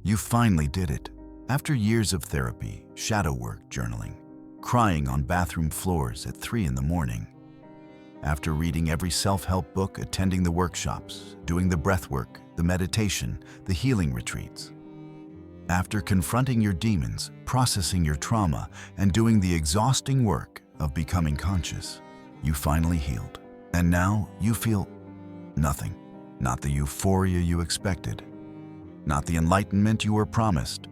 You finally did it. After years of therapy, shadow work, journaling, crying on bathroom floors at 3 in the morning. After reading every self-help book, attending the workshops, doing the breath work, the meditation, the healing retreats. After confronting your demons, processing your trauma, and doing the exhausting work of becoming conscious, you finally healed. And now you feel nothing. Not the euphoria you expected. Not the enlightenment you were promised.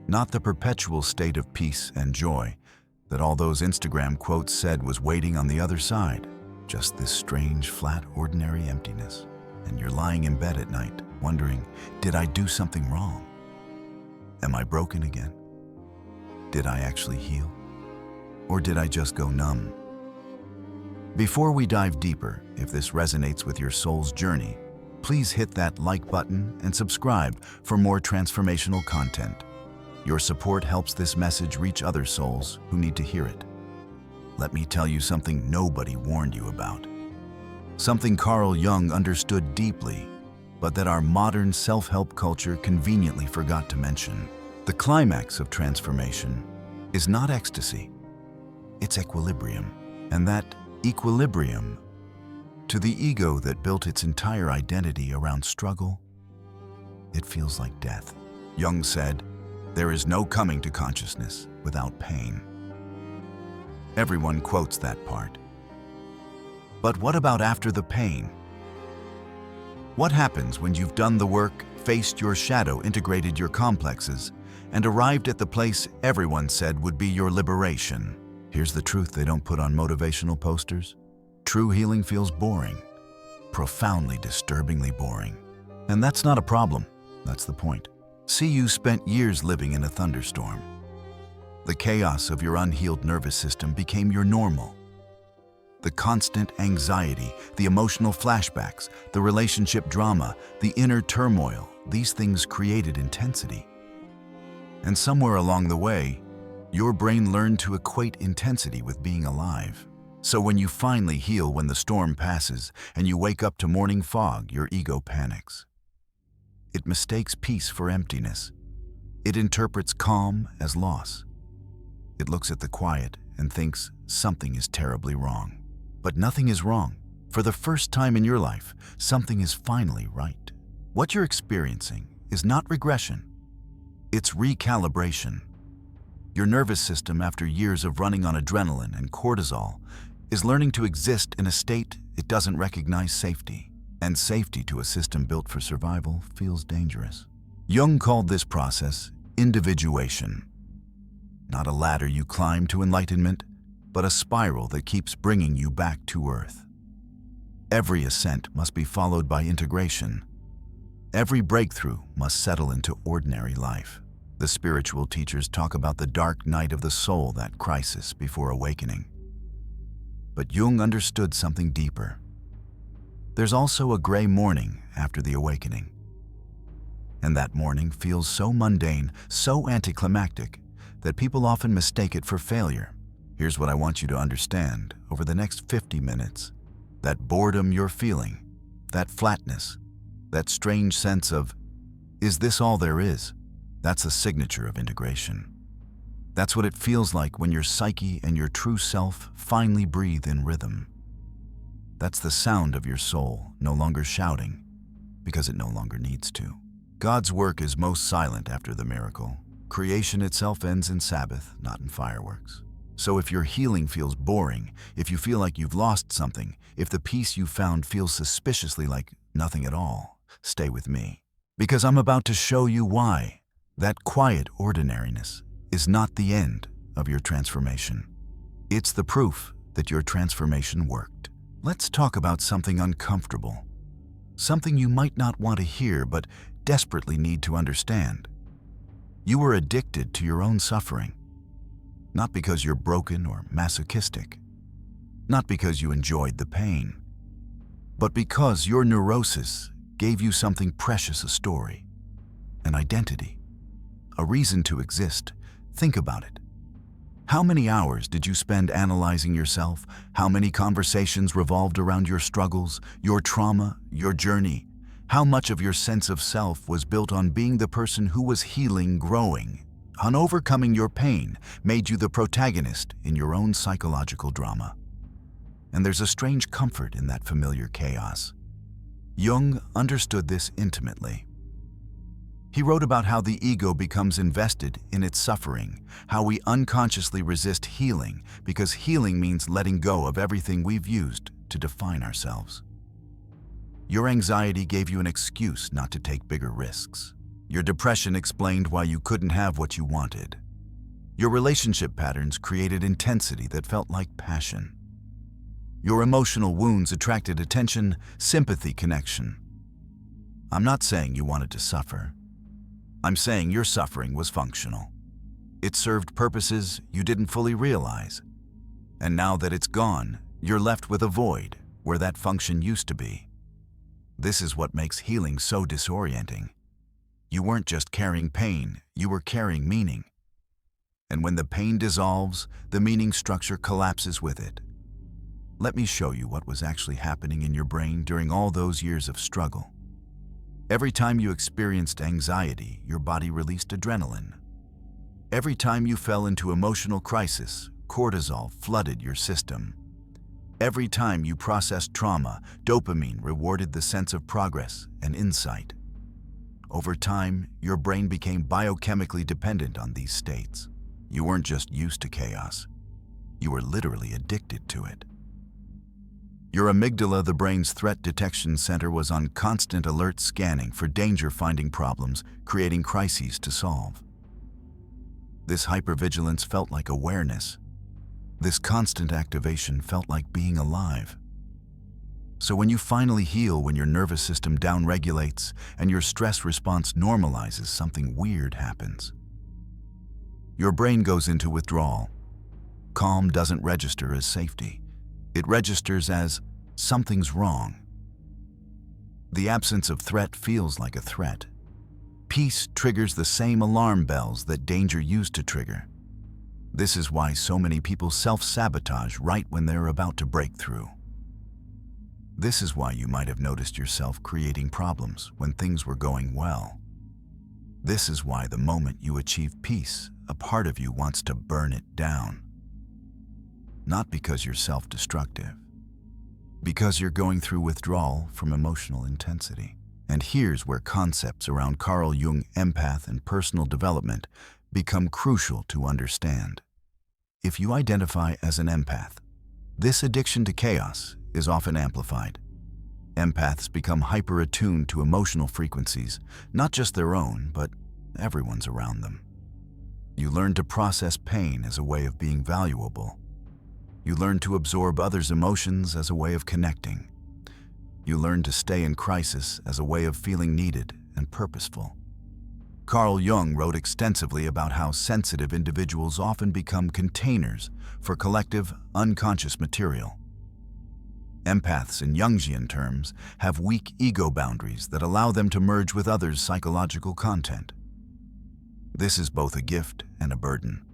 Not the perpetual state of peace and joy that all those Instagram quotes said was waiting on the other side. Just this strange, flat, ordinary emptiness. And you're lying in bed at night, wondering, did I do something wrong? Am I broken again? Did I actually heal? Or did I just go numb? Before we dive deeper, if this resonates with your soul's journey, please hit that like button and subscribe for more transformational content. Your support helps this message reach other souls who need to hear it. Let me tell you something nobody warned you about. Something Carl Jung understood deeply, but that our modern self-help culture conveniently forgot to mention. The climax of transformation is not ecstasy, it's equilibrium. And that equilibrium, to the ego that built its entire identity around struggle, it feels like death. Jung said, "There is no coming to consciousness without pain." Everyone quotes that part. But what about after the pain? What happens when you've done the work, faced your shadow, integrated your complexes, and arrived at the place everyone said would be your liberation? Here's the truth they don't put on motivational posters. True healing feels boring, profoundly, disturbingly boring. And that's not a problem, that's the point. See, you spent years living in a thunderstorm. The chaos of your unhealed nervous system became your normal. The constant anxiety, the emotional flashbacks, the relationship drama, the inner turmoil, these things created intensity. And somewhere along the way, your brain learned to equate intensity with being alive. So when you finally heal, when the storm passes, and you wake up to morning fog, your ego panics. It mistakes peace for emptiness. It interprets calm as loss. It looks at the quiet and thinks something is terribly wrong. But nothing is wrong. For the first time in your life, something is finally right. What you're experiencing is not regression. It's recalibration. Your nervous system, after years of running on adrenaline and cortisol, is learning to exist in a state it doesn't recognize safety. And safety to a system built for survival feels dangerous. Jung called this process individuation. Not a ladder you climb to enlightenment, but a spiral that keeps bringing you back to earth. Every ascent must be followed by integration. Every breakthrough must settle into ordinary life. The spiritual teachers talk about the dark night of the soul, that crisis before awakening. But Jung understood something deeper. There's also a gray morning after the awakening. And that morning feels so mundane, so anticlimactic, that people often mistake it for failure. Here's what I want you to understand over the next 50 minutes. That boredom you're feeling, that flatness, that strange sense of, is this all there is? That's a signature of integration. That's what it feels like when your psyche and your true self finally breathe in rhythm. That's the sound of your soul no longer shouting because it no longer needs to. God's work is most silent after the miracle. Creation itself ends in Sabbath, not in fireworks. So if your healing feels boring, if you feel like you've lost something, if the peace you found feels suspiciously like nothing at all, stay with me. Because I'm about to show you why that quiet ordinariness is not the end of your transformation. It's the proof that your transformation worked. Let's talk about something uncomfortable. Something you might not want to hear but desperately need to understand. You were addicted to your own suffering. Not because you're broken or masochistic. Not because you enjoyed the pain. But because your neurosis gave you something precious, a story, an identity, a reason to exist. Think about it. How many hours did you spend analyzing yourself? How many conversations revolved around your struggles, your trauma, your journey? How much of your sense of self was built on being the person who was healing, growing, on overcoming your pain, made you the protagonist in your own psychological drama. And there's a strange comfort in that familiar chaos. Jung understood this intimately. He wrote about how the ego becomes invested in its suffering, how we unconsciously resist healing because healing means letting go of everything we've used to define ourselves. Your anxiety gave you an excuse not to take bigger risks. Your depression explained why you couldn't have what you wanted. Your relationship patterns created intensity that felt like passion. Your emotional wounds attracted attention, sympathy, connection. I'm not saying you wanted to suffer. I'm saying your suffering was functional. It served purposes you didn't fully realize. And now that it's gone, you're left with a void where that function used to be. This is what makes healing so disorienting. You weren't just carrying pain, you were carrying meaning. And when the pain dissolves, the meaning structure collapses with it. Let me show you what was actually happening in your brain during all those years of struggle. Every time you experienced anxiety, your body released adrenaline. Every time you fell into emotional crisis, cortisol flooded your system. Every time you processed trauma, dopamine rewarded the sense of progress and insight. Over time, your brain became biochemically dependent on these states. You weren't just used to chaos. You were literally addicted to it. Your amygdala, the brain's threat detection center, was on constant alert, scanning for danger-finding problems, creating crises to solve. This hypervigilance felt like awareness. This constant activation felt like being alive. So when you finally heal, when your nervous system downregulates and your stress response normalizes, something weird happens. Your brain goes into withdrawal. Calm doesn't register as safety. It registers as something's wrong. The absence of threat feels like a threat. Peace triggers the same alarm bells that danger used to trigger. This is why so many people self-sabotage right when they're about to break through. This is why you might have noticed yourself creating problems when things were going well. This is why the moment you achieve peace, a part of you wants to burn it down. Not because you're self-destructive, because you're going through withdrawal from emotional intensity. And here's where concepts around Carl Jung, empath, and personal development become crucial to understand. If you identify as an empath, this addiction to chaos is often amplified. Empaths become hyper-attuned to emotional frequencies, not just their own, but everyone's around them. You learn to process pain as a way of being valuable. You learn to absorb others' emotions as a way of connecting. You learn to stay in crisis as a way of feeling needed and purposeful. Carl Jung wrote extensively about how sensitive individuals often become containers for collective, unconscious material. Empaths, in Jungian terms, have weak ego boundaries that allow them to merge with others' psychological content. This is both a gift and a burden.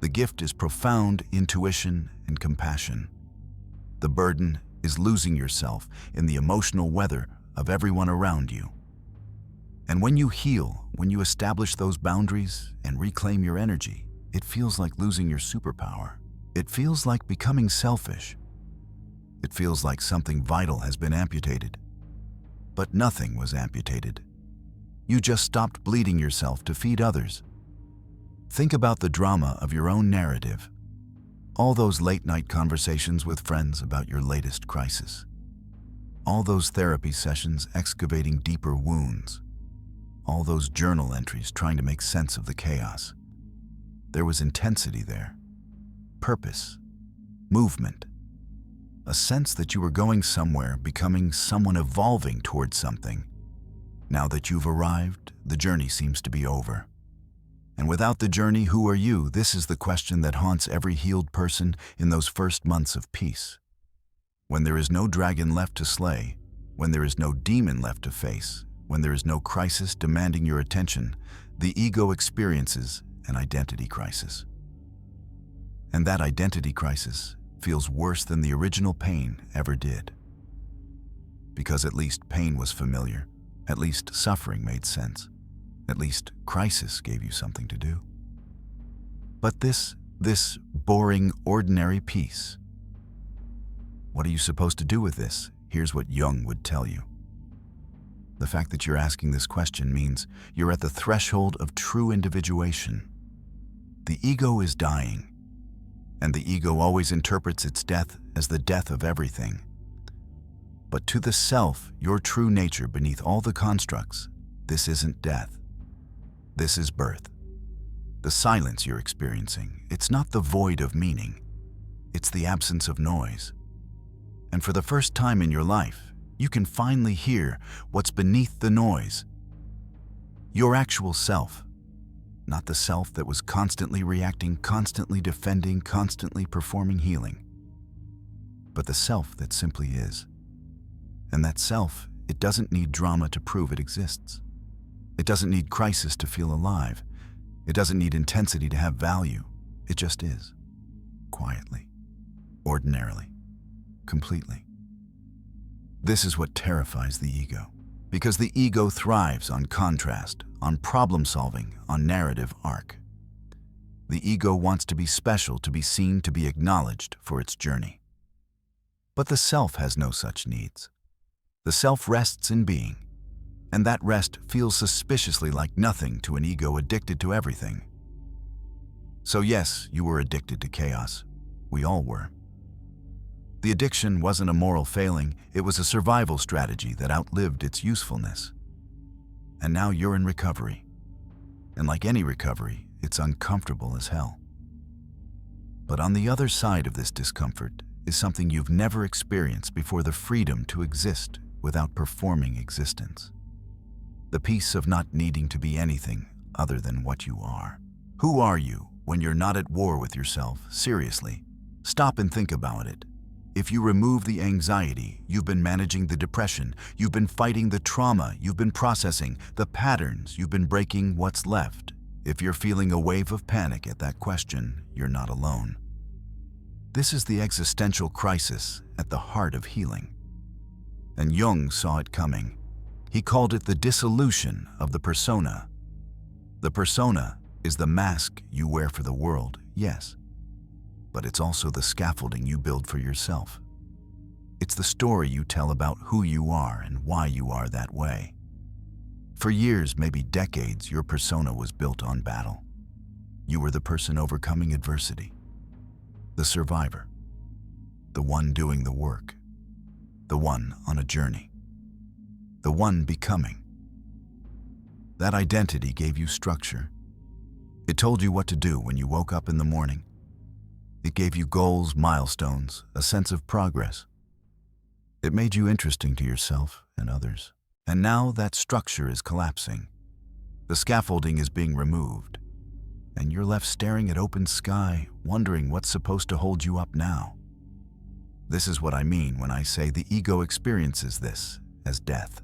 The gift is profound intuition and compassion. The burden is losing yourself in the emotional weather of everyone around you. And when you heal, when you establish those boundaries and reclaim your energy, it feels like losing your superpower. It feels like becoming selfish. It feels like something vital has been amputated. But nothing was amputated. You just stopped bleeding yourself to feed others. Think about the drama of your own narrative. All those late-night conversations with friends about your latest crisis. All those therapy sessions excavating deeper wounds. All those journal entries trying to make sense of the chaos. There was intensity there. Purpose. Movement. A sense that you were going somewhere, becoming someone, evolving towards something. Now that you've arrived, the journey seems to be over. And without the journey, who are you? This is the question that haunts every healed person in those first months of peace. When there is no dragon left to slay, when there is no demon left to face, when there is no crisis demanding your attention, the ego experiences an identity crisis. And that identity crisis feels worse than the original pain ever did. because at least pain was familiar, at least suffering made sense, at least crisis gave you something to do. But this boring, ordinary peace, what are you supposed to do with this? Here's what Jung would tell you. The fact that you're asking this question means you're at the threshold of true individuation. The ego is dying, and the ego always interprets its death as the death of everything. But to the self, your true nature beneath all the constructs, this isn't death. This is birth. The silence you're experiencing, it's not the void of meaning. It's the absence of noise. And for the first time in your life, you can finally hear what's beneath the noise. Your actual self, not the self that was constantly reacting, constantly defending, constantly performing healing, but the self that simply is. And that self, it doesn't need drama to prove it exists. It doesn't need crisis to feel alive. It doesn't need intensity to have value. It just is, quietly, ordinarily, completely. This is what terrifies the ego, because the ego thrives on contrast, on problem solving, on narrative arc. The ego wants to be special, to be seen, to be acknowledged for its journey. But the self has no such needs. The self rests in being, and that rest feels suspiciously like nothing to an ego addicted to everything. So yes, you were addicted to chaos. We all were. The addiction wasn't a moral failing, it was a survival strategy that outlived its usefulness. And now you're in recovery. And like any recovery, it's uncomfortable as hell. But on the other side of this discomfort is something you've never experienced before: the freedom to exist without performing existence. The peace of not needing to be anything other than what you are. Who are you when you're not at war with yourself? Seriously, stop and think about it. If you remove the anxiety, you've been managing the depression, you've been fighting the trauma, you've been processing the patterns, you've been breaking what's left. If you're feeling a wave of panic at that question, you're not alone. This is the existential crisis at the heart of healing. And Jung saw it coming. He called it the dissolution of the persona. The persona is the mask you wear for the world, yes, but it's also the scaffolding you build for yourself. It's the story you tell about who you are and why you are that way. For years, maybe decades, your persona was built on battle. You were the person overcoming adversity, the survivor, the one doing the work, the one on a journey, the one becoming. That identity gave you structure. It told you what to do when you woke up in the morning. It gave you goals, milestones, a sense of progress. It made you interesting to yourself and others. And now that structure is collapsing. The scaffolding is being removed, and you're left staring at open sky, wondering what's supposed to hold you up now. This is what I mean when I say the ego experiences this as death.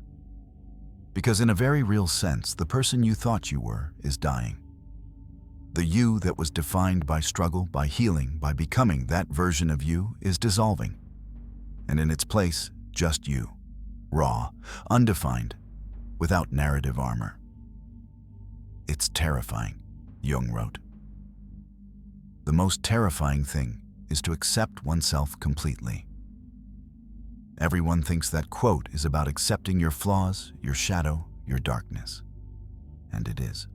Because in a very real sense, the person you thought you were is dying. The you that was defined by struggle, by healing, by becoming that version of you is dissolving. And in its place, just you, raw, undefined, without narrative armor. It's terrifying, Jung wrote. The most terrifying thing is to accept oneself completely. Everyone thinks that quote is about accepting your flaws, your shadow, your darkness. And it is.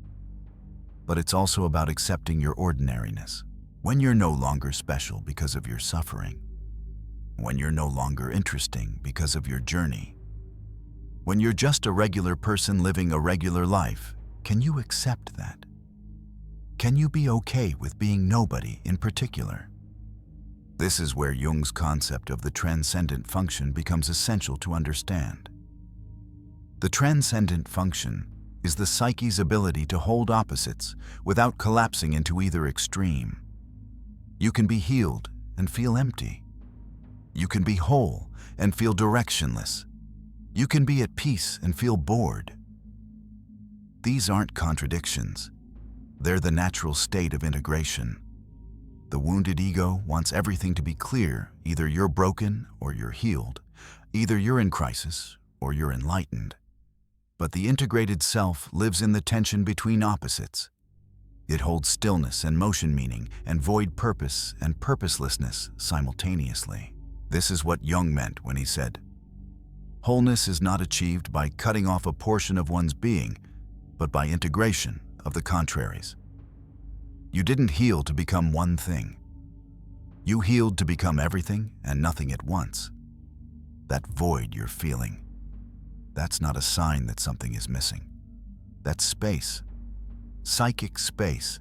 But it's also about accepting your ordinariness, when you're no longer special because of your suffering, when you're no longer interesting because of your journey, when you're just a regular person living a regular life. Can you accept that? Can you be okay with being nobody in particular? This is where Jung's concept of the transcendent function becomes essential to understand. The transcendent function is the psyche's ability to hold opposites without collapsing into either extreme. You can be healed and feel empty. You can be whole and feel directionless. You can be at peace and feel bored. These aren't contradictions. They're the natural state of integration. The wounded ego wants everything to be clear, either you're broken or you're healed, Either you're in crisis or you're enlightened. But the integrated self lives in the tension between opposites. It holds stillness and motion meaning and void purpose and purposelessness simultaneously. This is what Jung meant when he said, "Wholeness is not achieved by cutting off a portion of one's being, but by integration of the contraries." You didn't heal to become one thing. You healed to become everything and nothing at once. That void you're feeling, that's not a sign that something is missing. That's space. Psychic space.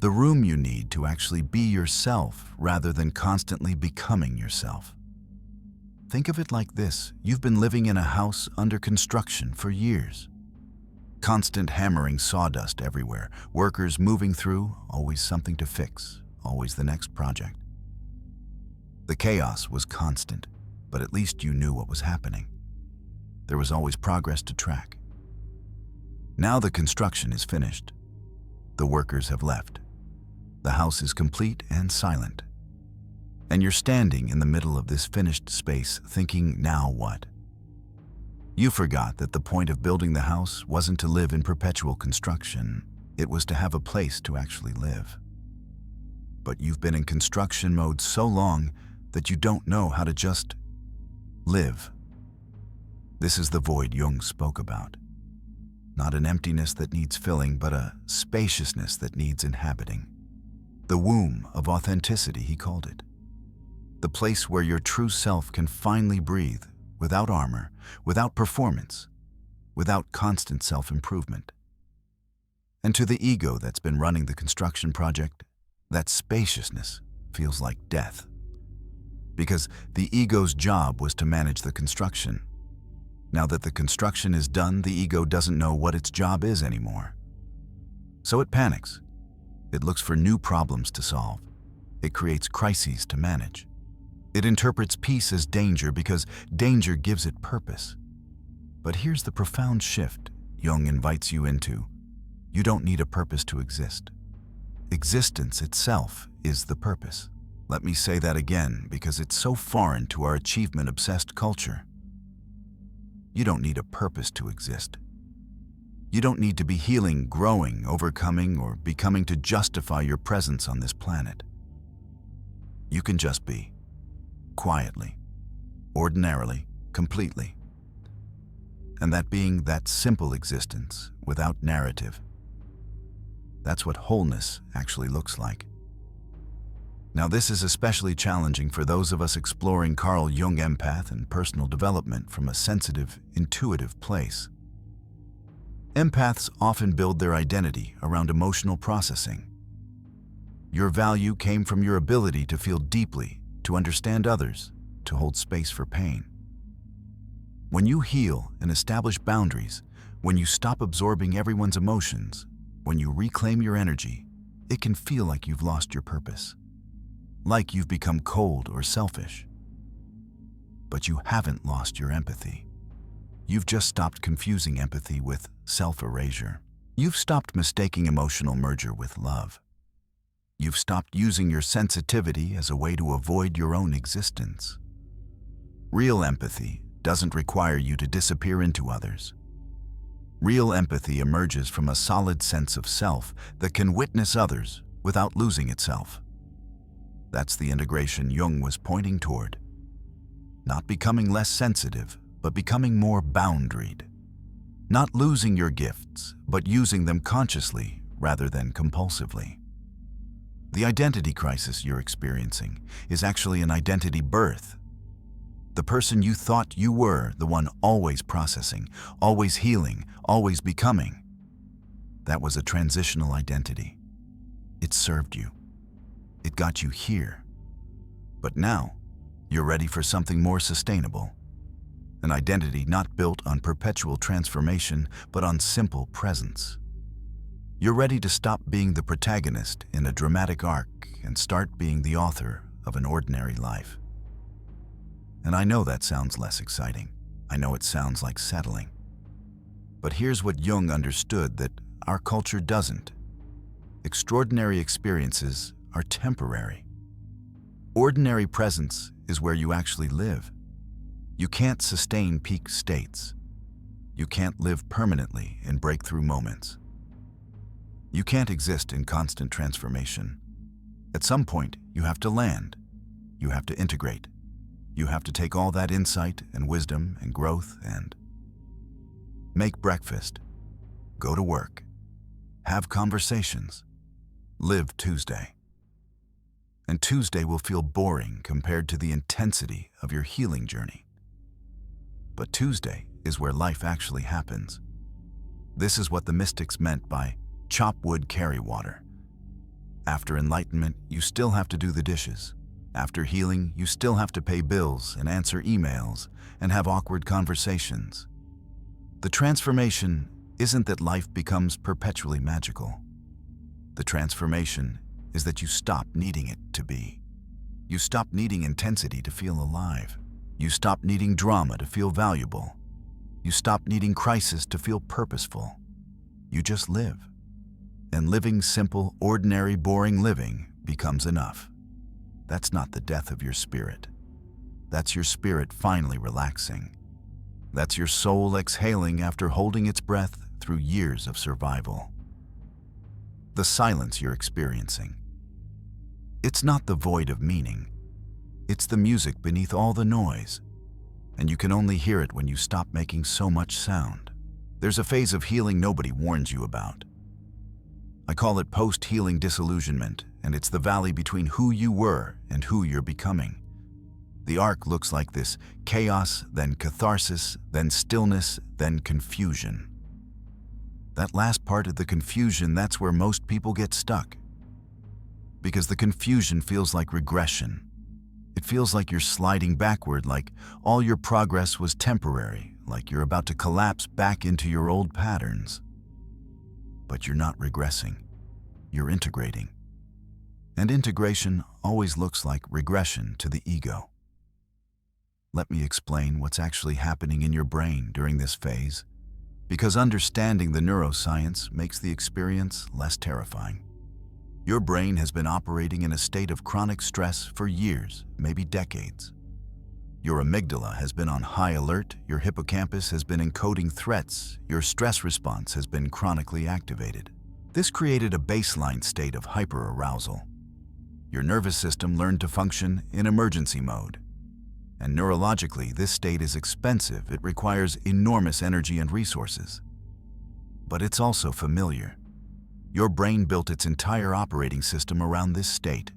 The room you need to actually be yourself rather than constantly becoming yourself. Think of it like this. You've been living in a house under construction for years. Constant hammering sawdust everywhere, workers moving through, always something to fix, always the next project. The chaos was constant, but at least you knew what was happening. There was always progress to track. Now the construction is finished. The workers have left. The house is complete and silent. And you're standing in the middle of this finished space thinking, now what? You forgot that the point of building the house wasn't to live in perpetual construction. It was to have a place to actually live. But you've been in construction mode so long that you don't know how to just live. This is the void Jung spoke about. Not an emptiness that needs filling, but a spaciousness that needs inhabiting. The womb of authenticity, he called it. The place where your true self can finally breathe, without armor, without performance, without constant self-improvement. And to the ego that's been running the construction project, that spaciousness feels like death. Because the ego's job was to manage the construction. Now that the construction is done, the ego doesn't know what its job is anymore. So it panics. It looks for new problems to solve. It creates crises to manage. It interprets peace as danger because danger gives it purpose. But here's the profound shift Jung invites you into. You don't need a purpose to exist. Existence itself is the purpose. Let me say that again because it's so foreign to our achievement-obsessed culture. You don't need a purpose to exist. You don't need to be healing, growing, overcoming, or becoming to justify your presence on this planet. You can just be. Quietly, ordinarily, completely. And that being that simple existence, without narrative. That's what wholeness actually looks like. Now this is especially challenging for those of us exploring Carl Jung empath and personal development from a sensitive, intuitive place. Empaths often build their identity around emotional processing. Your value came from your ability to feel deeply, to understand others, to hold space for pain. When you heal and establish boundaries, when you stop absorbing everyone's emotions, when you reclaim your energy, it can feel like you've lost your purpose. Like you've become cold or selfish. But you haven't lost your empathy. You've just stopped confusing empathy with self-erasure. You've stopped mistaking emotional merger with love. You've stopped using your sensitivity as a way to avoid your own existence. Real empathy doesn't require you to disappear into others. Real empathy emerges from a solid sense of self that can witness others without losing itself. That's the integration Jung was pointing toward. Not becoming less sensitive, but becoming more boundaried. Not losing your gifts, but using them consciously rather than compulsively. The identity crisis you're experiencing is actually an identity birth. The person you thought you were, the one always processing, always healing, always becoming, that was a transitional identity. It served you. It got you here. But now, you're ready for something more sustainable. An identity not built on perpetual transformation, but on simple presence. You're ready to stop being the protagonist in a dramatic arc and start being the author of an ordinary life. And I know that sounds less exciting. I know it sounds like settling. But here's what Jung understood that our culture doesn't. Extraordinary experiences are temporary. Ordinary presence is where you actually live. You can't sustain peak states. You can't live permanently in breakthrough moments. You can't exist in constant transformation. At some point, you have to land. You have to integrate. You have to take all that insight and wisdom and growth and make breakfast, go to work, have conversations, live Tuesday. And Tuesday will feel boring compared to the intensity of your healing journey. But Tuesday is where life actually happens. This is what the mystics meant by chop wood, carry water. After enlightenment, you still have to do the dishes. After healing, you still have to pay bills and answer emails and have awkward conversations. The transformation isn't that life becomes perpetually magical. The transformation is that you stop needing it to be. You stop needing intensity to feel alive. You stop needing drama to feel valuable. You stop needing crisis to feel purposeful. You just live. And living simple, ordinary, boring living becomes enough. That's not the death of your spirit. That's your spirit finally relaxing. That's your soul exhaling after holding its breath through years of survival. The silence you're experiencing. It's not the void of meaning. It's the music beneath all the noise. And you can only hear it when you stop making so much sound. There's a phase of healing nobody warns you about. I call it post-healing disillusionment, and it's the valley between who you were and who you're becoming. The arc looks like this: chaos, then catharsis, then stillness, then confusion. That last part of the confusion, that's where most people get stuck. Because the confusion feels like regression. It feels like you're sliding backward, like all your progress was temporary, like you're about to collapse back into your old patterns. But you're not regressing. You're integrating. And integration always looks like regression to the ego. Let me explain what's actually happening in your brain during this phase, because understanding the neuroscience makes the experience less terrifying. Your brain has been operating in a state of chronic stress for years, maybe decades. Your amygdala has been on high alert, your hippocampus has been encoding threats, your stress response has been chronically activated. This created a baseline state of hyperarousal. Your nervous system learned to function in emergency mode. And neurologically, this state is expensive. It requires enormous energy and resources. But it's also familiar. Your brain built its entire operating system around this state.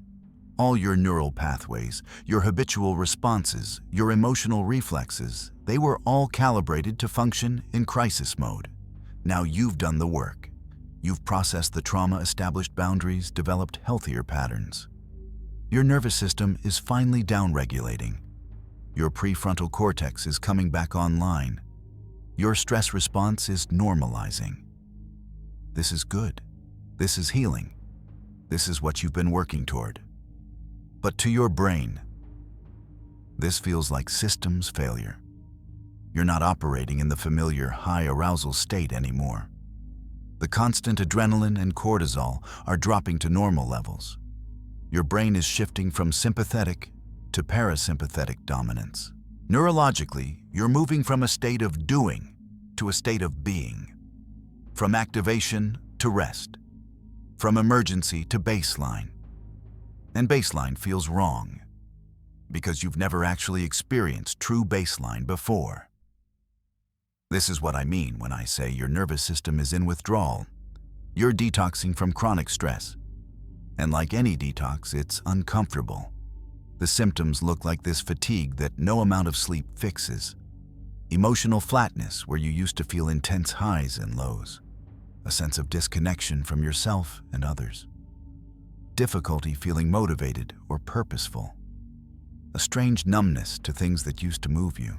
All your neural pathways, your habitual responses, your emotional reflexes, they were all calibrated to function in crisis mode. Now you've done the work. You've processed the trauma, established boundaries, developed healthier patterns. Your nervous system is finally downregulating. Your prefrontal cortex is coming back online. Your stress response is normalizing. This is good. This is healing. This is what you've been working toward. But to your brain, this feels like systems failure. You're not operating in the familiar high arousal state anymore. The constant adrenaline and cortisol are dropping to normal levels. Your brain is shifting from sympathetic to parasympathetic dominance. Neurologically, you're moving from a state of doing to a state of being, from activation to rest, from emergency to baseline. And baseline feels wrong, because you've never actually experienced true baseline before. This is what I mean when I say your nervous system is in withdrawal. You're detoxing from chronic stress. And like any detox, it's uncomfortable. The symptoms look like this fatigue that no amount of sleep fixes. Emotional flatness where you used to feel intense highs and lows. A sense of disconnection from yourself and others. Difficulty feeling motivated or purposeful. A strange numbness to things that used to move you.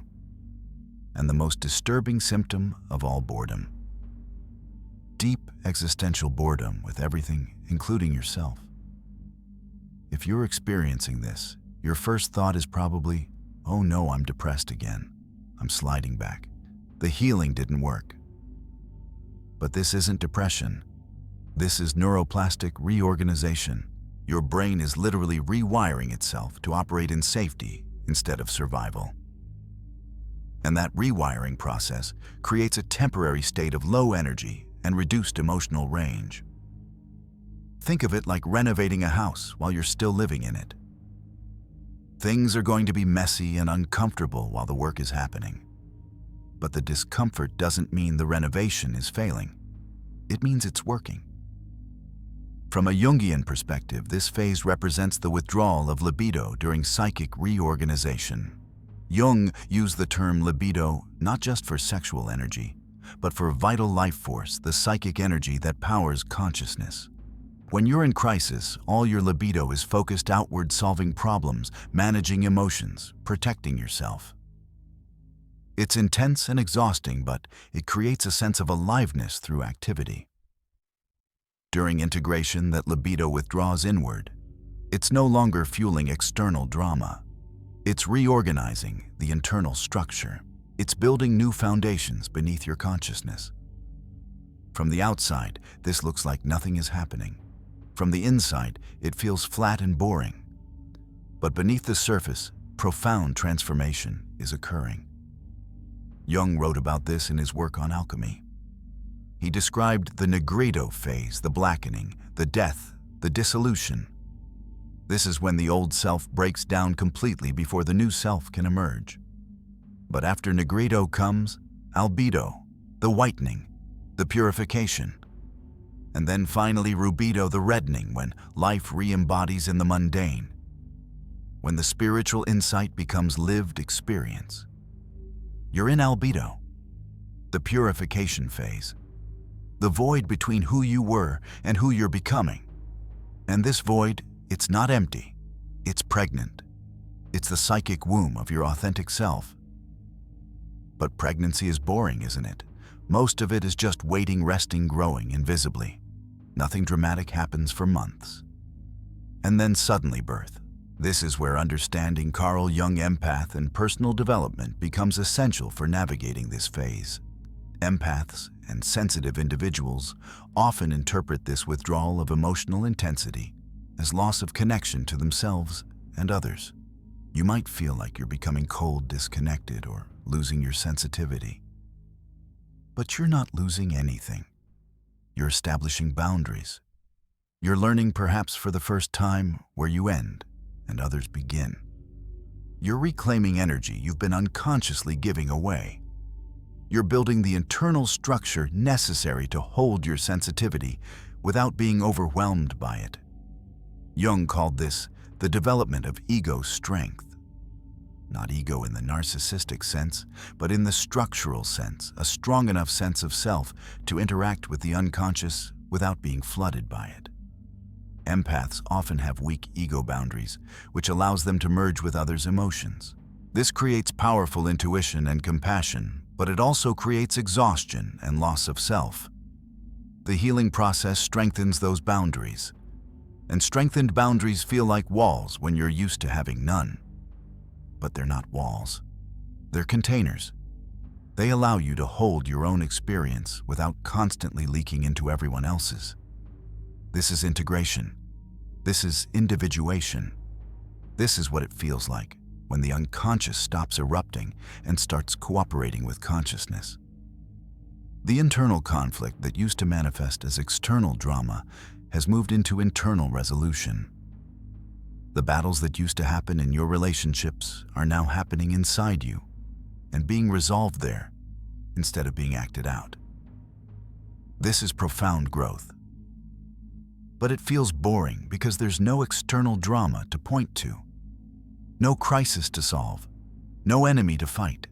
And the most disturbing symptom of all, boredom. Deep existential boredom with everything, including yourself. If you're experiencing this, your first thought is probably, oh no, I'm depressed again. I'm sliding back. The healing didn't work. But this isn't depression. This is neuroplastic reorganization. Your brain is literally rewiring itself to operate in safety instead of survival. And that rewiring process creates a temporary state of low energy and reduced emotional range. Think of it like renovating a house while you're still living in it. Things are going to be messy and uncomfortable while the work is happening. But the discomfort doesn't mean the renovation is failing. It means it's working. From a Jungian perspective, this phase represents the withdrawal of libido during psychic reorganization. Jung used the term libido not just for sexual energy, but for vital life force, the psychic energy that powers consciousness. When you're in crisis, all your libido is focused outward, solving problems, managing emotions, protecting yourself. It's intense and exhausting, but it creates a sense of aliveness through activity. During integration, that libido withdraws inward. It's no longer fueling external drama. It's reorganizing the internal structure. It's building new foundations beneath your consciousness. From the outside, this looks like nothing is happening. From the inside, it feels flat and boring. But beneath the surface, profound transformation is occurring. Jung wrote about this in his work on alchemy. He described the nigredo phase, the blackening, the death, the dissolution. This is when the old self breaks down completely before the new self can emerge. But after nigredo comes albedo, the whitening, the purification. And then finally rubedo, the reddening, when life re-embodies in the mundane, when the spiritual insight becomes lived experience. You're in albedo, the purification phase, the void between who you were and who you're becoming. And this void, it's not empty, it's pregnant. It's the psychic womb of your authentic self. But pregnancy is boring, isn't it? Most of it is just waiting, resting, growing invisibly. Nothing dramatic happens for months. And then suddenly birth. This is where understanding Carl Jung empath and personal development becomes essential for navigating this phase. Empaths and sensitive individuals often interpret this withdrawal of emotional intensity as loss of connection to themselves and others. You might feel like you're becoming cold, disconnected, or losing your sensitivity. But you're not losing anything. You're establishing boundaries. You're learning, perhaps for the first time, where you end and others begin. You're reclaiming energy you've been unconsciously giving away. You're building the internal structure necessary to hold your sensitivity without being overwhelmed by it. Jung called this the development of ego strength. Not ego in the narcissistic sense, but in the structural sense, a strong enough sense of self to interact with the unconscious without being flooded by it. Empaths often have weak ego boundaries, which allows them to merge with others' emotions. This creates powerful intuition and compassion, but it also creates exhaustion and loss of self. The healing process strengthens those boundaries, and strengthened boundaries feel like walls when you're used to having none. But they're not walls. They're containers. They allow you to hold your own experience without constantly leaking into everyone else's. This is integration. This is individuation. This is what it feels like when the unconscious stops erupting and starts cooperating with consciousness. The internal conflict that used to manifest as external drama has moved into internal resolution. The battles that used to happen in your relationships are now happening inside you and being resolved there instead of being acted out. This is profound growth. But it feels boring because there's no external drama to point to, no crisis to solve, no enemy to fight.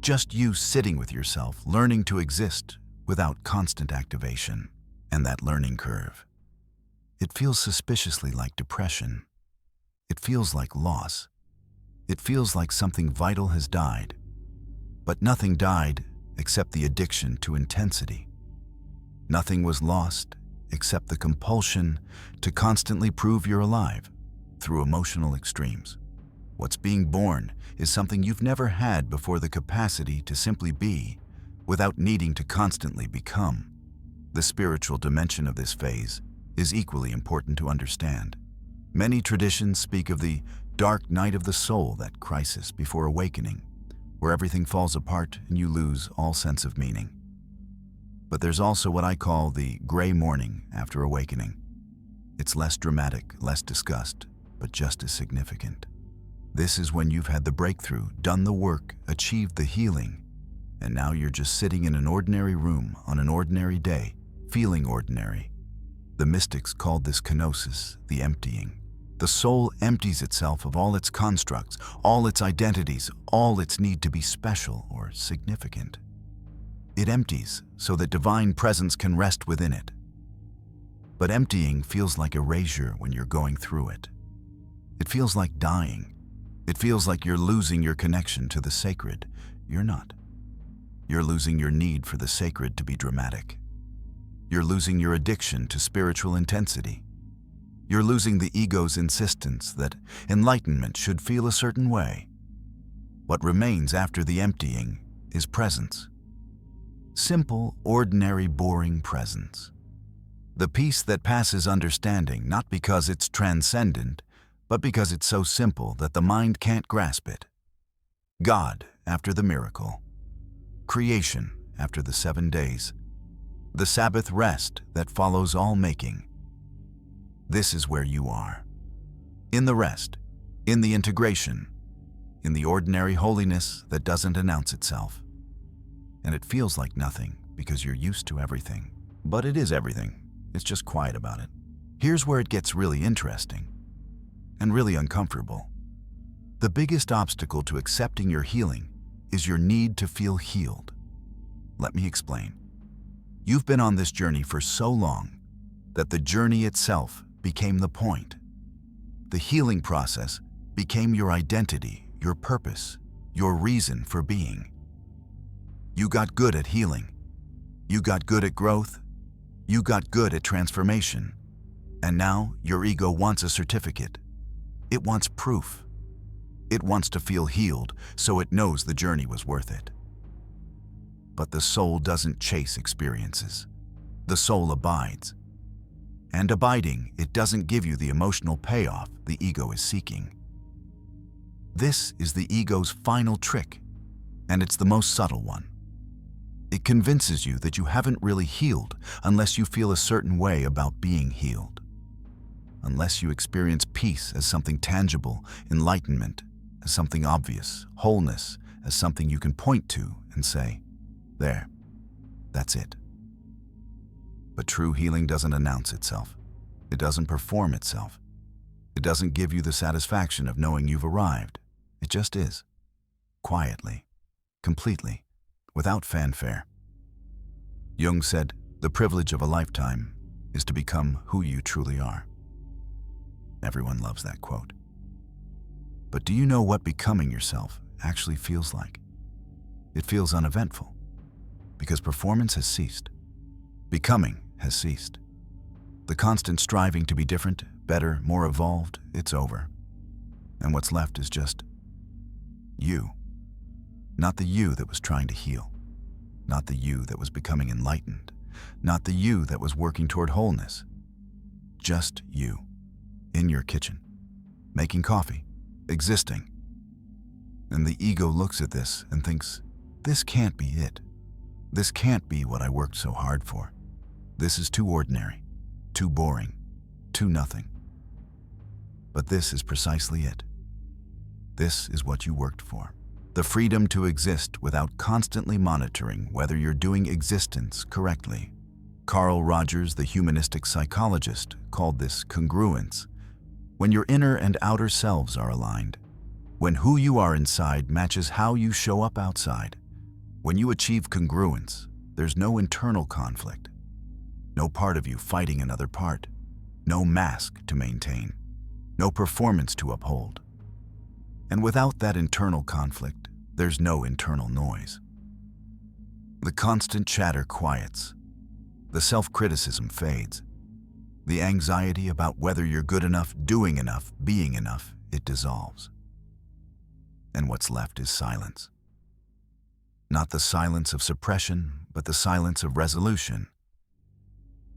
Just you sitting with yourself, learning to exist without constant activation. And that learning curve, it feels suspiciously like depression. It feels like loss. It feels like something vital has died. But nothing died except the addiction to intensity. Nothing was lost except the compulsion to constantly prove you're alive through emotional extremes. What's being born is something you've never had before, the capacity to simply be without needing to constantly become. The spiritual dimension of this phase is equally important to understand. Many traditions speak of the dark night of the soul, that crisis before awakening, where everything falls apart and you lose all sense of meaning. But there's also what I call the gray morning after awakening. It's less dramatic, less discussed, but just as significant. This is when you've had the breakthrough, done the work, achieved the healing, and now you're just sitting in an ordinary room on an ordinary day, feeling ordinary. The mystics called this kenosis, the emptying. The soul empties itself of all its constructs, all its identities, all its need to be special or significant. It empties so that divine presence can rest within it. But emptying feels like erasure when you're going through it. It feels like dying. It feels like you're losing your connection to the sacred. You're not. You're losing your need for the sacred to be dramatic. You're losing your addiction to spiritual intensity. You're losing the ego's insistence that enlightenment should feel a certain way. What remains after the emptying is presence. Simple, ordinary, boring presence. The peace that passes understanding, not because it's transcendent, but because it's so simple that the mind can't grasp it. God after the miracle. Creation after the 7 days. The Sabbath rest that follows all making. This is where you are. In the rest, in the integration, in the ordinary holiness that doesn't announce itself. And it feels like nothing because you're used to everything. But it is everything. It's just quiet about it. Here's where it gets really interesting and really uncomfortable. The biggest obstacle to accepting your healing is your need to feel healed. Let me explain. You've been on this journey for so long that the journey itself became the point. The healing process became your identity, your purpose, your reason for being. You got good at healing. You got good at growth. You got good at transformation. And now your ego wants a certificate. It wants proof. It wants to feel healed so it knows the journey was worth it. But the soul doesn't chase experiences. The soul abides. And abiding, it doesn't give you the emotional payoff the ego is seeking. This is the ego's final trick, and it's the most subtle one. It convinces you that you haven't really healed unless you feel a certain way about being healed. Unless you experience peace as something tangible, enlightenment as something obvious, wholeness as something you can point to and say, there, that's it. But true healing doesn't announce itself. It doesn't perform itself. It doesn't give you the satisfaction of knowing you've arrived. It just is. Quietly. Completely. Without fanfare. Jung said, the privilege of a lifetime is to become who you truly are. Everyone loves that quote. But do you know what becoming yourself actually feels like? It feels uneventful. Because performance has ceased. Becoming has ceased. The constant striving to be different, better, more evolved, it's over. And what's left is just you. Not the you that was trying to heal. Not the you that was becoming enlightened. Not the you that was working toward wholeness. Just you. In your kitchen. Making coffee. Existing. And the ego looks at this and thinks, this can't be it. This can't be what I worked so hard for. This is too ordinary, too boring, too nothing. But this is precisely it. This is what you worked for. The freedom to exist without constantly monitoring whether you're doing existence correctly. Carl Rogers, the humanistic psychologist, called this congruence. When your inner and outer selves are aligned. When who you are inside matches how you show up outside. When you achieve congruence, there's no internal conflict. No part of you fighting another part. No mask to maintain. No performance to uphold. And without that internal conflict, there's no internal noise. The constant chatter quiets. The self-criticism fades. The anxiety about whether you're good enough, doing enough, being enough, it dissolves. And what's left is silence. Not the silence of suppression, but the silence of resolution.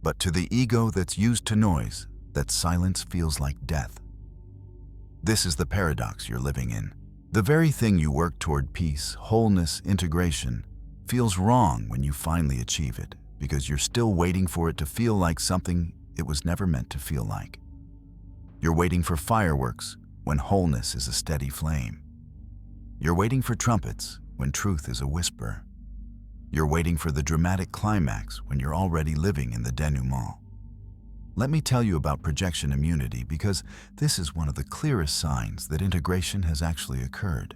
But to the ego that's used to noise, that silence feels like death. This is the paradox you're living in. The very thing you work toward, peace, wholeness, integration, feels wrong when you finally achieve it, because you're still waiting for it to feel like something it was never meant to feel like. You're waiting for fireworks when wholeness is a steady flame. You're waiting for trumpets when truth is a whisper. You're waiting for the dramatic climax when you're already living in the denouement. Let me tell you about projection immunity, because this is one of the clearest signs that integration has actually occurred.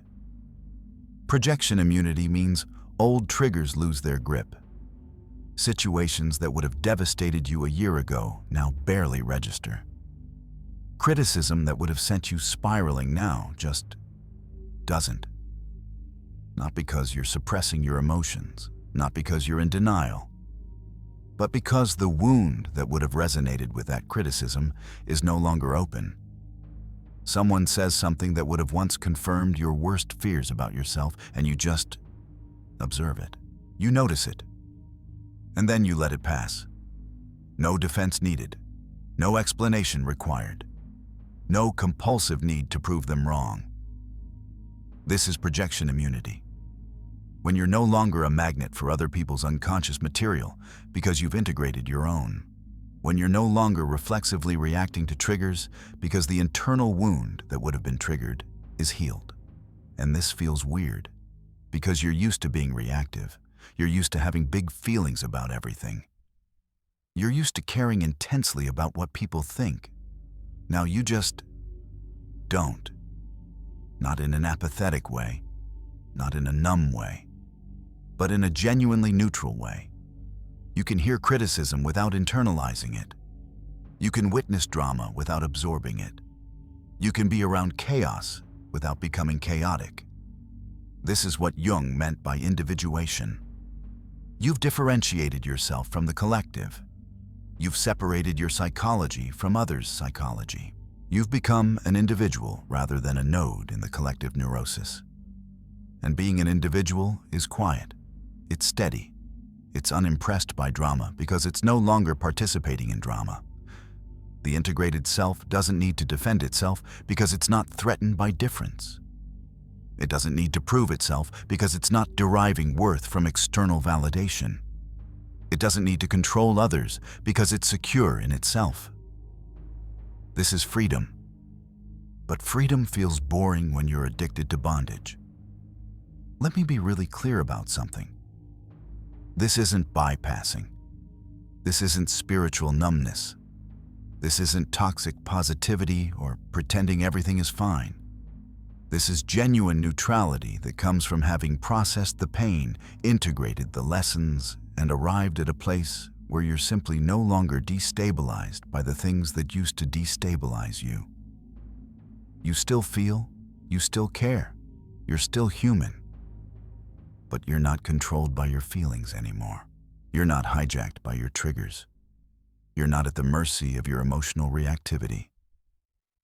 Projection immunity means old triggers lose their grip. Situations that would have devastated you a year ago now barely register. Criticism that would have sent you spiraling now just doesn't. Not because you're suppressing your emotions, not because you're in denial, but because the wound that would have resonated with that criticism is no longer open. Someone says something that would have once confirmed your worst fears about yourself, and you just observe it. You notice it, and then you let it pass. No defense needed, no explanation required, no compulsive need to prove them wrong. This is projection immunity. When you're no longer a magnet for other people's unconscious material because you've integrated your own. When you're no longer reflexively reacting to triggers because the internal wound that would have been triggered is healed. And this feels weird because you're used to being reactive. You're used to having big feelings about everything. You're used to caring intensely about what people think. Now you just don't. Not in an apathetic way, not in a numb way, but in a genuinely neutral way. You can hear criticism without internalizing it. You can witness drama without absorbing it. You can be around chaos without becoming chaotic. This is what Jung meant by individuation. You've differentiated yourself from the collective. You've separated your psychology from others' psychology. You've become an individual rather than a node in the collective neurosis. And being an individual is quiet. It's steady. It's unimpressed by drama because it's no longer participating in drama. The integrated self doesn't need to defend itself because it's not threatened by difference. It doesn't need to prove itself because it's not deriving worth from external validation. It doesn't need to control others because it's secure in itself. This is freedom. But freedom feels boring when you're addicted to bondage. Let me be really clear about something. This isn't bypassing. This isn't spiritual numbness. This isn't toxic positivity or pretending everything is fine. This is genuine neutrality that comes from having processed the pain, integrated the lessons, and arrived at a place where you're simply no longer destabilized by the things that used to destabilize you. You still feel, you still care, you're still human. But you're not controlled by your feelings anymore. You're not hijacked by your triggers. You're not at the mercy of your emotional reactivity.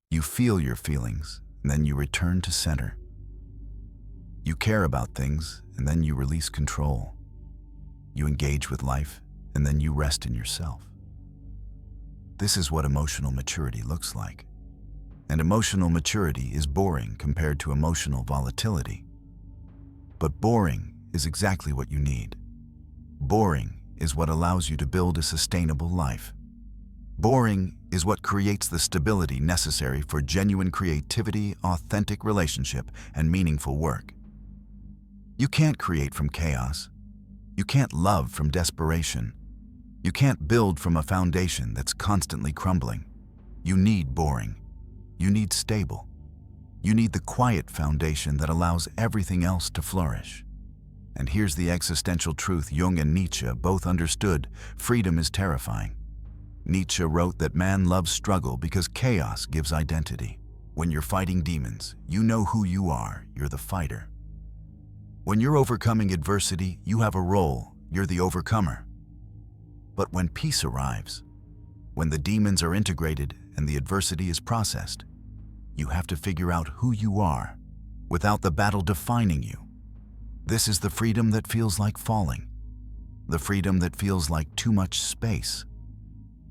You feel your feelings, and then you return to center. You care about things, and then you release control. You engage with life, and then you rest in yourself. This is what emotional maturity looks like. And emotional maturity is boring compared to emotional volatility. But boring is exactly what you need. Boring is what allows you to build a sustainable life. Boring is what creates the stability necessary for genuine creativity, authentic relationship, and meaningful work. You can't create from chaos. You can't love from desperation. You can't build from a foundation that's constantly crumbling. You need boring. You need stable. You need the quiet foundation that allows everything else to flourish. And here's the existential truth Jung and Nietzsche both understood: freedom is terrifying. Nietzsche wrote that man loves struggle because chaos gives identity. When you're fighting demons, you know who you are, you're the fighter. When you're overcoming adversity, you have a role, you're the overcomer. But when peace arrives, when the demons are integrated and the adversity is processed, you have to figure out who you are without the battle defining you. This is the freedom that feels like falling, the freedom that feels like too much space,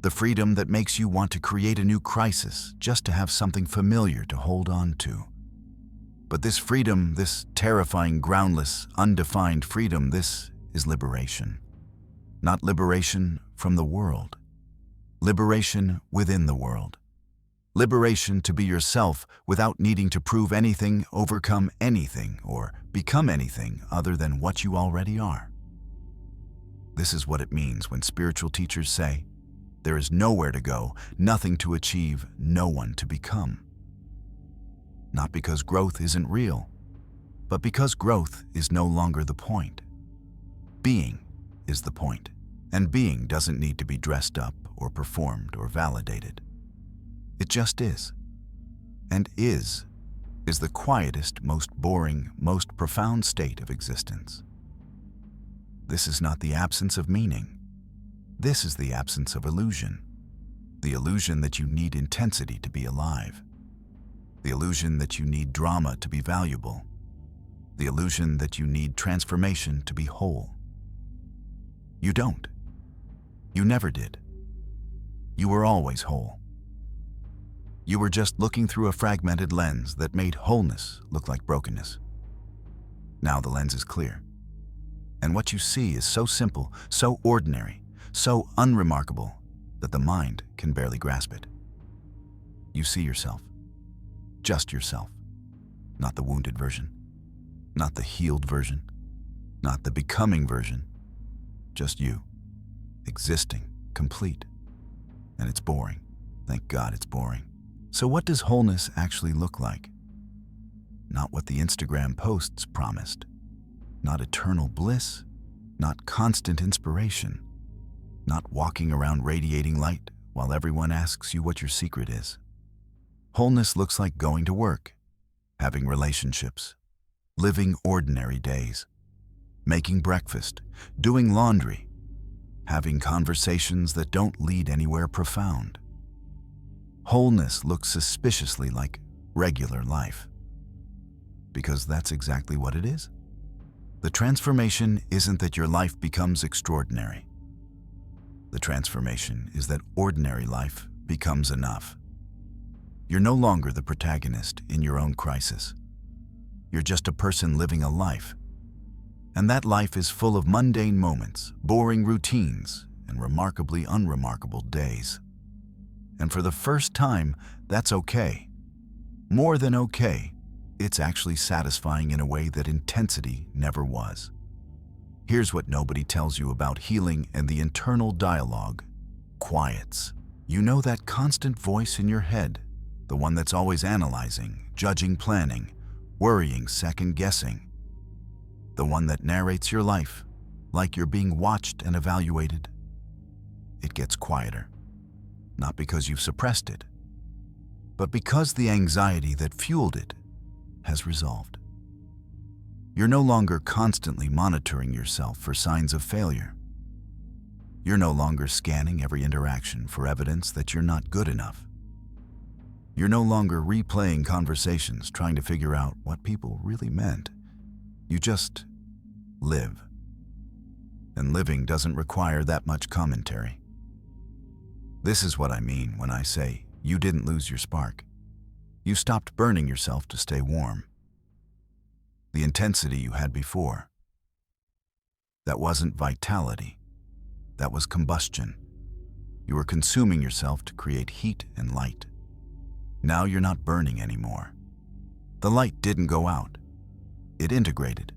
the freedom that makes you want to create a new crisis just to have something familiar to hold on to. But this freedom, this terrifying, groundless, undefined freedom, this is liberation. Not liberation from the world. Liberation within the world. Liberation to be yourself without needing to prove anything, overcome anything, or become anything other than what you already are. This is what it means when spiritual teachers say, there is nowhere to go, nothing to achieve, no one to become. Not because growth isn't real, but because growth is no longer the point. Being is the point, and being doesn't need to be dressed up or performed or validated. It just is. And is the quietest, most boring, most profound state of existence. This is not the absence of meaning. This is the absence of illusion. The illusion that you need intensity to be alive. The illusion that you need drama to be valuable. The illusion that you need transformation to be whole. You don't. You never did. You were always whole. You were just looking through a fragmented lens that made wholeness look like brokenness. Now the lens is clear. And what you see is so simple, so ordinary, so unremarkable that the mind can barely grasp it. You see yourself. Just yourself. Not the wounded version. Not the healed version. Not the becoming version. Just you. Existing. Complete. And it's boring. Thank God it's boring. So what does wholeness actually look like? Not what the Instagram posts promised. Not eternal bliss. Not constant inspiration. Not walking around radiating light while everyone asks you what your secret is. Wholeness looks like going to work, having relationships, living ordinary days, making breakfast, doing laundry, having conversations that don't lead anywhere profound. Wholeness looks suspiciously like regular life, because that's exactly what it is. The transformation isn't that your life becomes extraordinary. The transformation is that ordinary life becomes enough. You're no longer the protagonist in your own crisis. You're just a person living a life. And that life is full of mundane moments, boring routines, and remarkably unremarkable days. And for the first time, that's okay. More than okay, it's actually satisfying in a way that intensity never was. Here's what nobody tells you about healing and the internal dialogue. Quiets. You know that constant voice in your head, the one that's always analyzing, judging, planning, worrying, second-guessing. The one that narrates your life, like you're being watched and evaluated. It gets quieter, not because you've suppressed it, but because the anxiety that fueled it has resolved. You're no longer constantly monitoring yourself for signs of failure. You're no longer scanning every interaction for evidence that you're not good enough. You're no longer replaying conversations trying to figure out what people really meant. You just live. And living doesn't require that much commentary. This is what I mean when I say you didn't lose your spark. You stopped burning yourself to stay warm. The intensity you had before, that wasn't vitality. That was combustion. You were consuming yourself to create heat and light. Now you're not burning anymore. The light didn't go out. It integrated.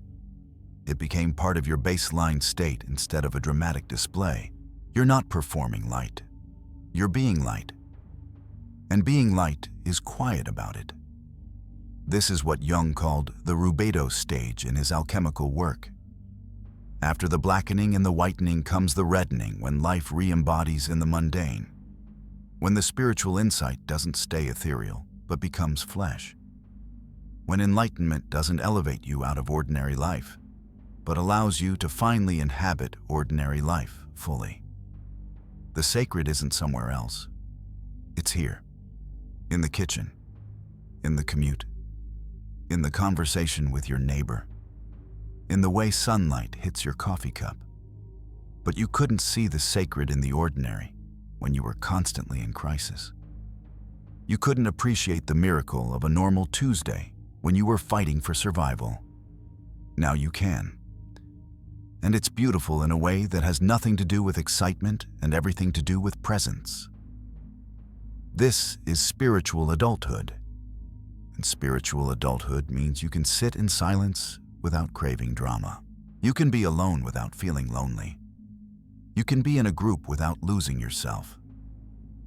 It became part of your baseline state instead of a dramatic display. You're not performing light. You're being light. And being light is quiet about it. This is what Jung called the rubedo stage in his alchemical work. After the blackening and the whitening comes the reddening when life re-embodies in the mundane. When the spiritual insight doesn't stay ethereal, but becomes flesh. When enlightenment doesn't elevate you out of ordinary life, but allows you to finally inhabit ordinary life fully. The sacred isn't somewhere else. It's here. In the kitchen. In the commute. In the conversation with your neighbor. In the way sunlight hits your coffee cup. But you couldn't see the sacred in the ordinary when you were constantly in crisis. You couldn't appreciate the miracle of a normal Tuesday when you were fighting for survival. Now you can. And it's beautiful in a way that has nothing to do with excitement and everything to do with presence. This is spiritual adulthood. And spiritual adulthood means you can sit in silence without craving drama. You can be alone without feeling lonely. You can be in a group without losing yourself.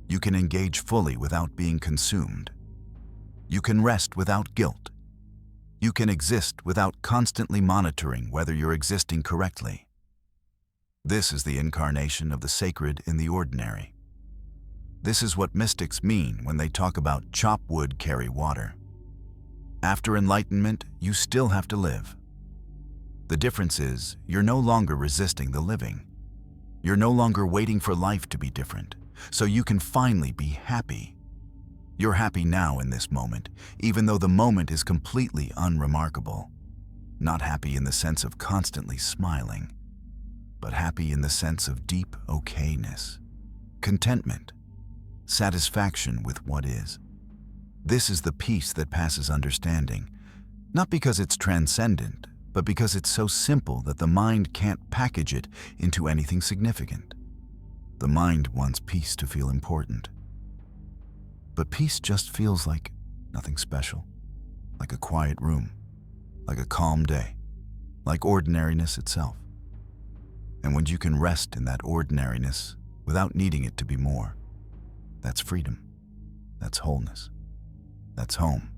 You can engage fully without being consumed. You can rest without guilt. You can exist without constantly monitoring whether you're existing correctly. This is the incarnation of the sacred in the ordinary. This is what mystics mean when they talk about chop wood, carry water. After enlightenment, you still have to live. The difference is, you're no longer resisting the living. You're no longer waiting for life to be different, so you can finally be happy. You're happy now in this moment, even though the moment is completely unremarkable. Not happy in the sense of constantly smiling, but happy in the sense of deep okayness, contentment, satisfaction with what is. This is the peace that passes understanding, not because it's transcendent, but because it's so simple that the mind can't package it into anything significant. The mind wants peace to feel important. But peace just feels like nothing special, like a quiet room, like a calm day, like ordinariness itself. And when you can rest in that ordinariness without needing it to be more, that's freedom, that's wholeness, that's home.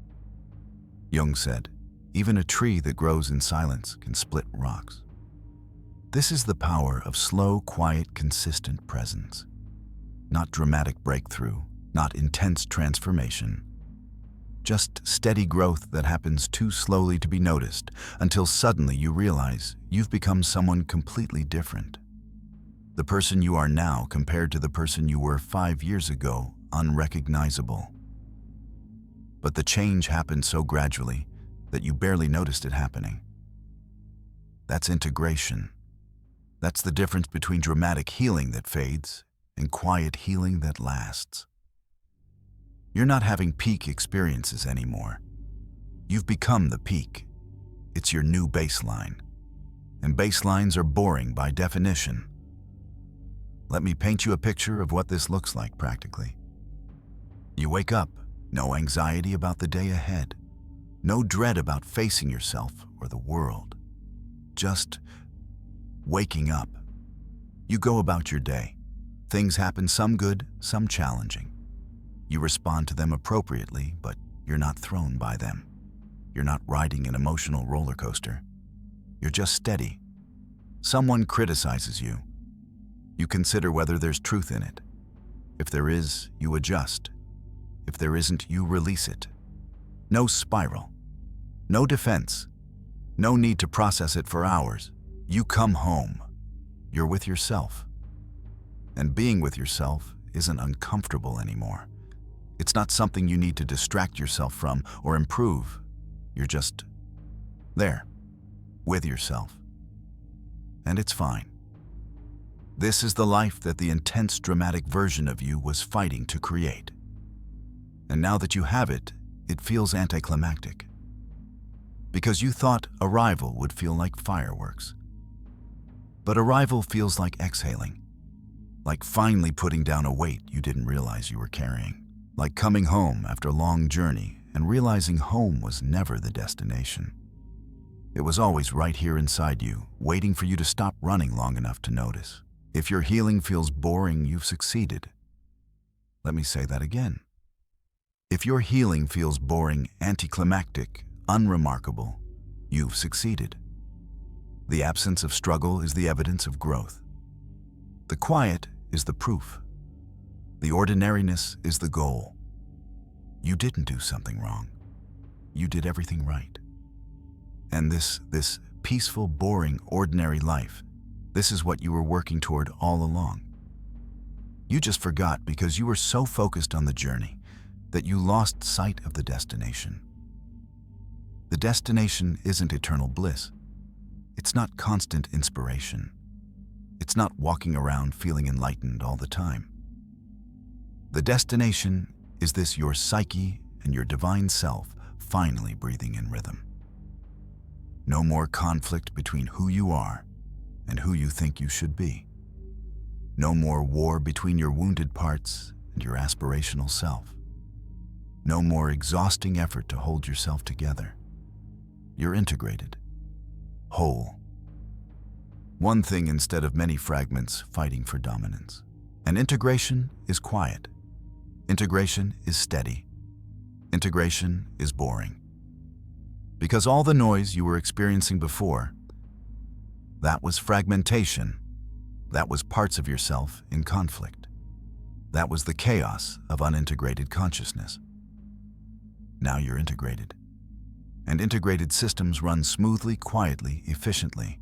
Jung said, even a tree that grows in silence can split rocks. This is the power of slow, quiet, consistent presence. Not dramatic breakthrough, not intense transformation. Just steady growth that happens too slowly to be noticed until suddenly you realize you've become someone completely different. The person you are now compared to the person you were 5 years ago, unrecognizable. But the change happened so gradually that you barely noticed it happening. That's integration. That's the difference between dramatic healing that fades and quiet healing that lasts. You're not having peak experiences anymore. You've become the peak. It's your new baseline. And baselines are boring by definition. Let me paint you a picture of what this looks like practically. You wake up, no anxiety about the day ahead, no dread about facing yourself or the world. Just waking up. You go about your day. Things happen, some good, some challenging. You respond to them appropriately, but you're not thrown by them. You're not riding an emotional roller coaster. You're just steady. Someone criticizes you. You consider whether there's truth in it. If there is, you adjust. If there isn't, you release it. No spiral. No defense. No need to process it for hours. You come home. You're with yourself. And being with yourself isn't uncomfortable anymore. It's not something you need to distract yourself from or improve. You're just there, with yourself. And it's fine. This is the life that the intense, dramatic version of you was fighting to create. And now that you have it, it feels anticlimactic. Because you thought arrival would feel like fireworks. But arrival feels like exhaling, like finally putting down a weight you didn't realize you were carrying. Like coming home after a long journey and realizing home was never the destination. It was always right here inside you, waiting for you to stop running long enough to notice. If your healing feels boring, you've succeeded. Let me say that again. If your healing feels boring, anticlimactic, unremarkable, you've succeeded. The absence of struggle is the evidence of growth. The quiet is the proof. The ordinariness is the goal. You didn't do something wrong. You did everything right. And this peaceful, boring, ordinary life, this is what you were working toward all along. You just forgot because you were so focused on the journey that you lost sight of the destination. The destination isn't eternal bliss. It's not constant inspiration. It's not walking around feeling enlightened all the time. The destination is this: your psyche and your divine self finally breathing in rhythm. No more conflict between who you are and who you think you should be. No more war between your wounded parts and your aspirational self. No more exhausting effort to hold yourself together. You're integrated, whole. One thing instead of many fragments fighting for dominance. And integration is quiet. Integration is steady. Integration is boring. Because all the noise you were experiencing before, that was fragmentation. That was parts of yourself in conflict. That was the chaos of unintegrated consciousness. Now you're integrated. And integrated systems run smoothly, quietly, efficiently.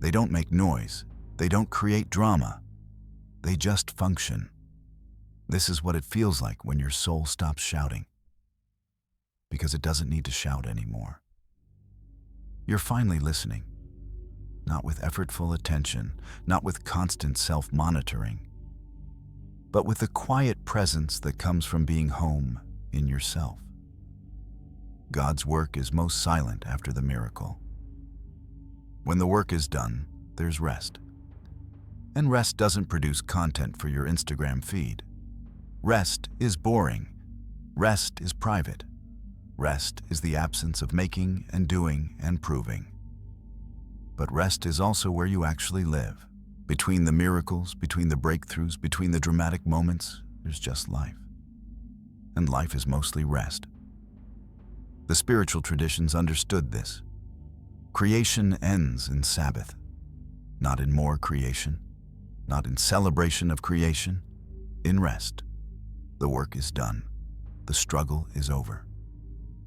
They don't make noise. They don't create drama. They just function. This is what it feels like when your soul stops shouting. Because it doesn't need to shout anymore. You're finally listening. Not with effortful attention, not with constant self-monitoring, but with the quiet presence that comes from being home in yourself. God's work is most silent after the miracle. When the work is done, there's rest. And rest doesn't produce content for your Instagram feed. Rest is boring. Rest is private. Rest is the absence of making and doing and proving. But rest is also where you actually live. Between the miracles, between the breakthroughs, between the dramatic moments, there's just life. And life is mostly rest. The spiritual traditions understood this. Creation ends in Sabbath, not in more creation, not in celebration of creation, in rest. The work is done. The struggle is over.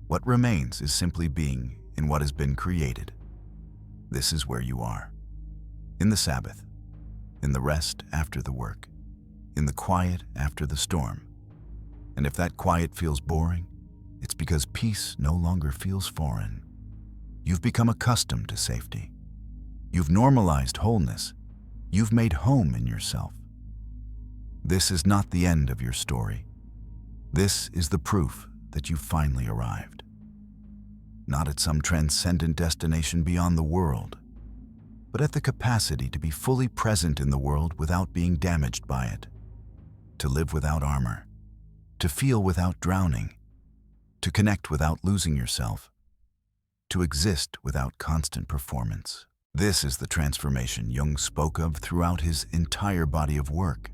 What remains is simply being in what has been created. This is where you are. In the Sabbath, in the rest after the work, in the quiet after the storm. And if that quiet feels boring, it's because peace no longer feels foreign. You've become accustomed to safety. You've normalized wholeness. You've made home in yourself. This is not the end of your story. This is the proof that you've finally arrived. Not at some transcendent destination beyond the world, but at the capacity to be fully present in the world without being damaged by it, to live without armor, to feel without drowning, to connect without losing yourself, to exist without constant performance. This is the transformation Jung spoke of throughout his entire body of work.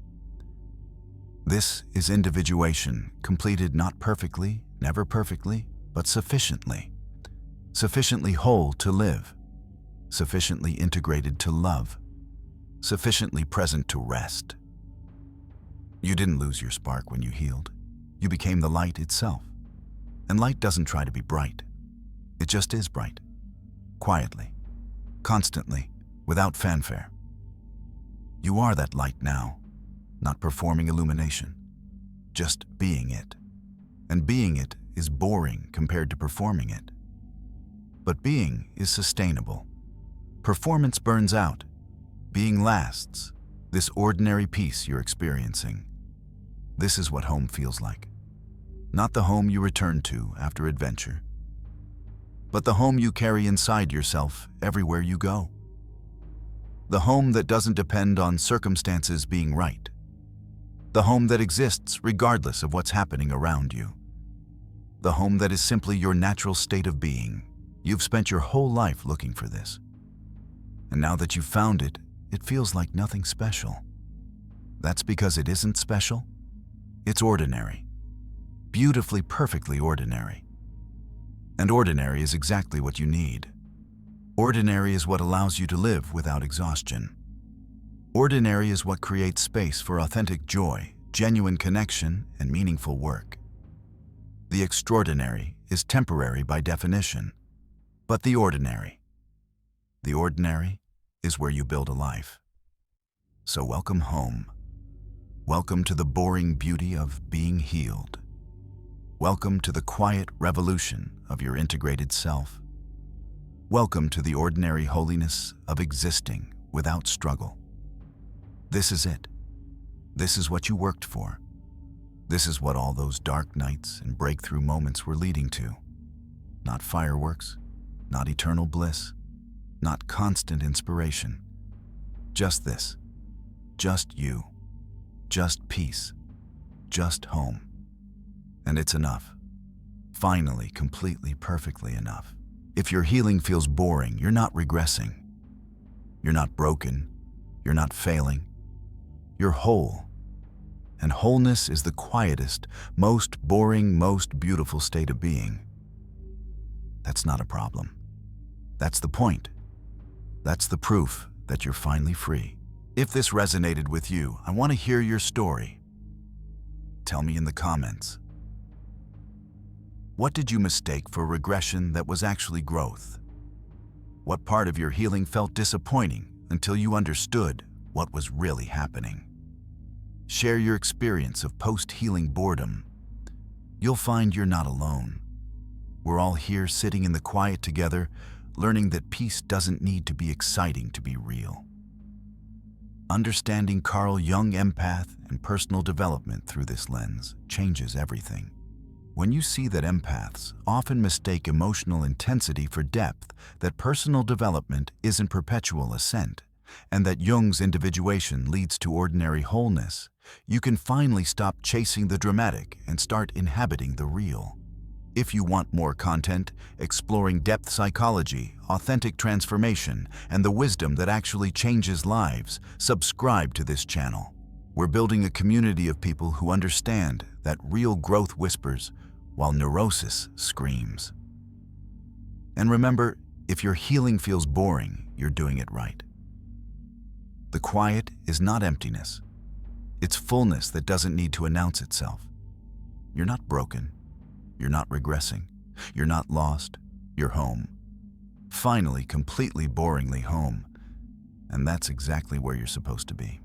This is individuation, completed not perfectly, never perfectly, but sufficiently. Sufficiently whole to live, sufficiently integrated to love, sufficiently present to rest. You didn't lose your spark when you healed. You became the light itself. And light doesn't try to be bright. It just is bright. Quietly. Constantly. Without fanfare. You are that light now. Not performing illumination. Just being it. And being it is boring compared to performing it. But being is sustainable. Performance burns out. Being lasts. This ordinary peace you're experiencing. This is what home feels like. Not the home you return to after adventure, but the home you carry inside yourself everywhere you go. The home that doesn't depend on circumstances being right. The home that exists regardless of what's happening around you. The home that is simply your natural state of being. You've spent your whole life looking for this. And now that you've found it, it feels like nothing special. That's because it isn't special. It's ordinary. Beautifully, perfectly ordinary. And ordinary is exactly what you need. Ordinary is what allows you to live without exhaustion. Ordinary is what creates space for authentic joy, genuine connection, and meaningful work. The extraordinary is temporary by definition, but the ordinary is where you build a life. So welcome home. Welcome to the boring beauty of being healed. Welcome to the quiet revolution of your integrated self. Welcome to the ordinary holiness of existing without struggle. This is it. This is what you worked for. This is what all those dark nights and breakthrough moments were leading to. Not fireworks, not eternal bliss, not constant inspiration. Just this. Just you. Just peace. Just home. And it's enough. Finally, completely, perfectly enough. If your healing feels boring, you're not regressing. You're not broken. You're not failing. You're whole. And wholeness is the quietest, most boring, most beautiful state of being. That's not a problem. That's the point. That's the proof that you're finally free. If this resonated with you, I want to hear your story. Tell me in the comments. What did you mistake for regression that was actually growth? What part of your healing felt disappointing until you understood what was really happening? Share your experience of post-healing boredom. You'll find you're not alone. We're all here sitting in the quiet together, learning that peace doesn't need to be exciting to be real. Understanding Carl Jung empath and personal development through this lens changes everything. When you see that empaths often mistake emotional intensity for depth, that personal development isn't perpetual ascent, and that Jung's individuation leads to ordinary wholeness, you can finally stop chasing the dramatic and start inhabiting the real. If you want more content exploring depth psychology, authentic transformation, and the wisdom that actually changes lives, subscribe to this channel. We're building a community of people who understand that real growth whispers while neurosis screams. And remember, if your healing feels boring, you're doing it right. The quiet is not emptiness. It's fullness that doesn't need to announce itself. You're not broken. You're not regressing. You're not lost. You're home. Finally, completely boringly home. And that's exactly where you're supposed to be.